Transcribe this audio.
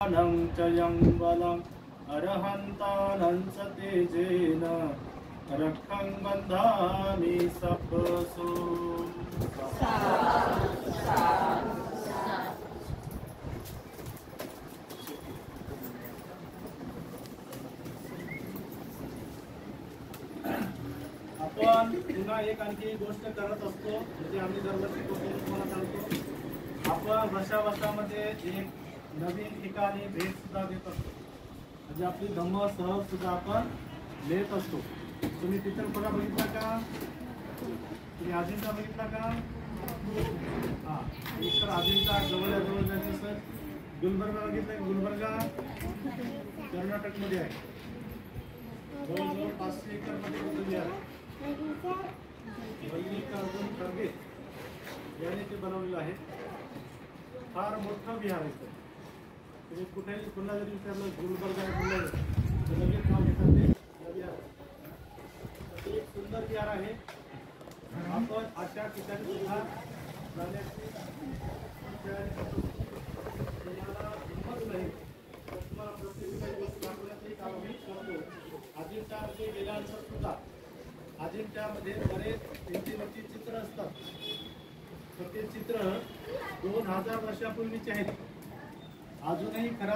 नं च यं बलं अरहन्तानं च तेजेन रक्षं बन्धामि सप्सु आपण पुन्हा एक आणखी गोष्ट करत असतो, म्हणजे आम्ही दरवर्षी तुम्हाला सांगतो, आपण वर्षावर्षामध्ये एक नवीन ठिकाणी भेट सुद्धा देत असतो, म्हणजे आपली धम्म सहल सुद्धा आपण लिहित असतो. तुम्ही तीर्थपुरा बघितला का? तुम्ही अजिंठा बघितला का? हा, तर अजिंठा जवळ जायचं सर. गुलबर्गा बघितलं? गुलबर्गा कर्नाटकमध्ये आहे. जवळजवळ 500 एकर मध्ये कुठे आहे. मल्लिकार्जुन खरगे याने ते बनवलेलं आहे. फार मोठं विहार आहे. तुम्ही कुठेही पुन्हा जरी विचारलं गुलबर्गा बोललं तर लगेच नाव घेतात ते विहार. एक सुंदर विहार आहे. आपण अशा ठिकाणी सुद्धा जाण्याची तुम्हाला हिंमत नाही तर तुम्हाला प्रत्येक काही गोष्ट दाखवण्याचंही काम आम्ही करतो. अजिंठामध्ये गेल्यानंतर सुद्धा अजिंठ्यामध्ये बरेच भिंतीवरती चित्र असतात. तर ते चित्र 2000 वर्षापूर्वीचे आहेत. अजूनही खरा